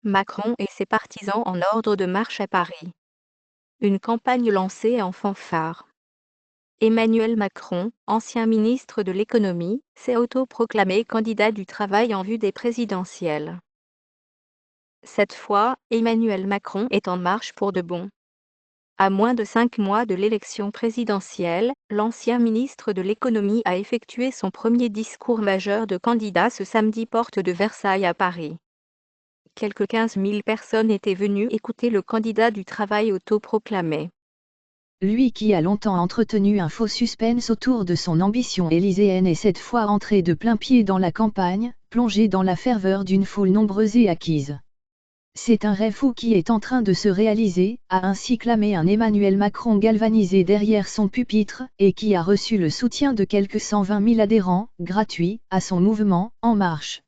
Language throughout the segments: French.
Macron et ses partisans en ordre de marche à Paris. Une campagne lancée en fanfare. Emmanuel Macron, ancien ministre de l'économie, s'est autoproclamé candidat du travail en vue des présidentielles. Cette fois, Emmanuel Macron est en marche pour de bon. À moins de 5 mois de l'élection présidentielle, l'ancien ministre de l'économie a effectué son premier discours majeur de candidat ce samedi porte de Versailles à Paris. Quelques 15 000 personnes étaient venues écouter le candidat du travail autoproclamé. Lui qui a longtemps entretenu un faux suspense autour de son ambition élyséenne est cette fois entré de plein pied dans la campagne, plongé dans la ferveur d'une foule nombreuse et acquise. C'est un rêve fou qui est en train de se réaliser, a ainsi clamé un Emmanuel Macron galvanisé derrière son pupitre, et qui a reçu le soutien de quelques 120 000 adhérents, gratuits, à son mouvement, En Marche.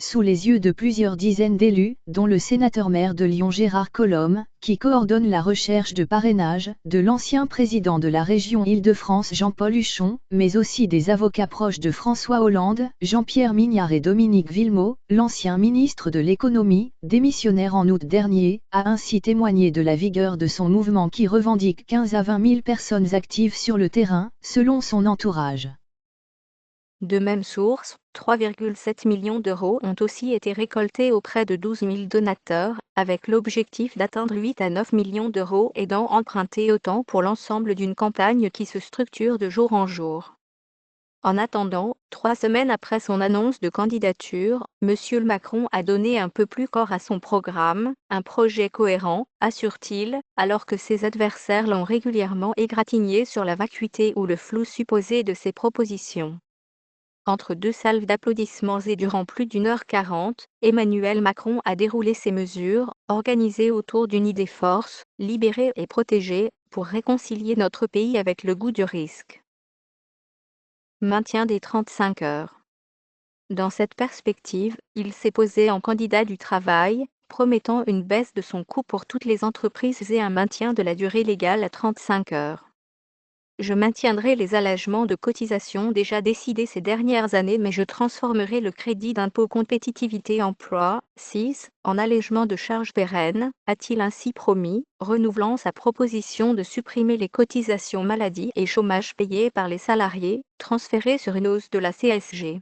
Sous les yeux de plusieurs dizaines d'élus, dont le sénateur-maire de Lyon Gérard Collomb, qui coordonne la recherche de parrainage, de l'ancien président de la région Île-de-France Jean-Paul Huchon, mais aussi des avocats proches de François Hollande, Jean-Pierre Mignard et Dominique Villemot, l'ancien ministre de l'économie, démissionnaire en août dernier, a ainsi témoigné de la vigueur de son mouvement qui revendique 15 à 20 000 personnes actives sur le terrain, selon son entourage. De même source, 3,7 millions d'euros ont aussi été récoltés auprès de 12 000 donateurs, avec l'objectif d'atteindre 8 à 9 millions d'euros aidant emprunter autant pour l'ensemble d'une campagne qui se structure de jour en jour. En attendant, 3 semaines après son annonce de candidature, M. Macron a donné un peu plus corps à son programme, un projet cohérent, assure-t-il, alors que ses adversaires l'ont régulièrement égratigné sur la vacuité ou le flou supposé de ses propositions. Entre deux salves d'applaudissements et durant plus d'1h40, Emmanuel Macron a déroulé ses mesures, organisées autour d'une idée force, libérer et protéger, pour réconcilier notre pays avec le goût du risque. Maintien des 35 heures. Dans cette perspective, il s'est posé en candidat du travail, promettant une baisse de son coût pour toutes les entreprises et un maintien de la durée légale à 35 heures. Je maintiendrai les allègements de cotisations déjà décidés ces dernières années, mais je transformerai le crédit d'impôt compétitivité emploi, CIS, en allègement de charges pérennes, a-t-il ainsi promis, renouvelant sa proposition de supprimer les cotisations maladie et chômage payées par les salariés, transférées sur une hausse de la CSG.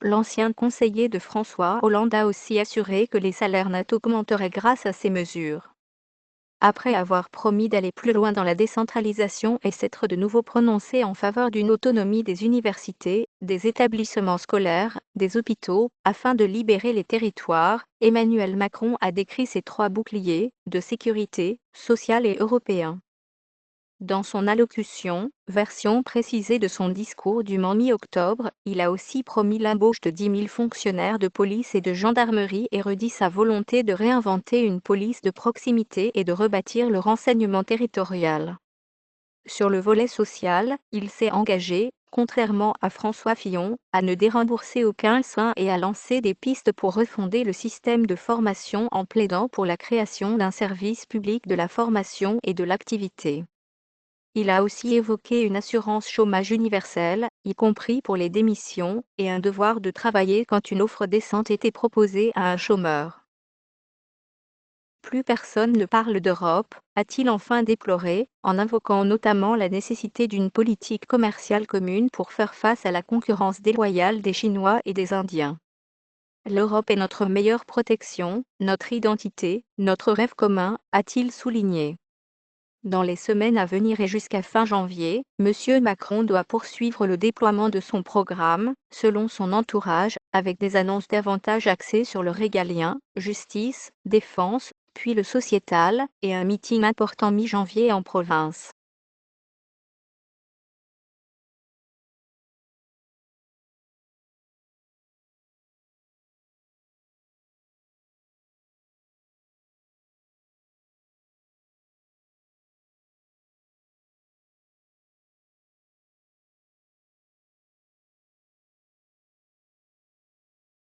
L'ancien conseiller de François Hollande a aussi assuré que les salaires nets augmenteraient grâce à ces mesures. Après avoir promis d'aller plus loin dans la décentralisation et s'être de nouveau prononcé en faveur d'une autonomie des universités, des établissements scolaires, des hôpitaux, afin de libérer les territoires, Emmanuel Macron a décrit ces 3 boucliers, de sécurité, social et européen. Dans son allocution, version précisée de son discours du mi-octobre, il a aussi promis l'embauche de 10 000 fonctionnaires de police et de gendarmerie et redit sa volonté de réinventer une police de proximité et de rebâtir le renseignement territorial. Sur le volet social, il s'est engagé, contrairement à François Fillon, à ne dérembourser aucun soin et à lancer des pistes pour refonder le système de formation en plaidant pour la création d'un service public de la formation et de l'activité. Il a aussi évoqué une assurance chômage universelle, y compris pour les démissions, et un devoir de travailler quand une offre décente était proposée à un chômeur. Plus personne ne parle d'Europe, a-t-il enfin déploré, en invoquant notamment la nécessité d'une politique commerciale commune pour faire face à la concurrence déloyale des Chinois et des Indiens. L'Europe est notre meilleure protection, notre identité, notre rêve commun, a-t-il souligné. Dans les semaines à venir et jusqu'à fin janvier, M. Macron doit poursuivre le déploiement de son programme, selon son entourage, avec des annonces davantage axées sur le régalien, justice, défense, puis le sociétal, et un meeting important mi-janvier en province.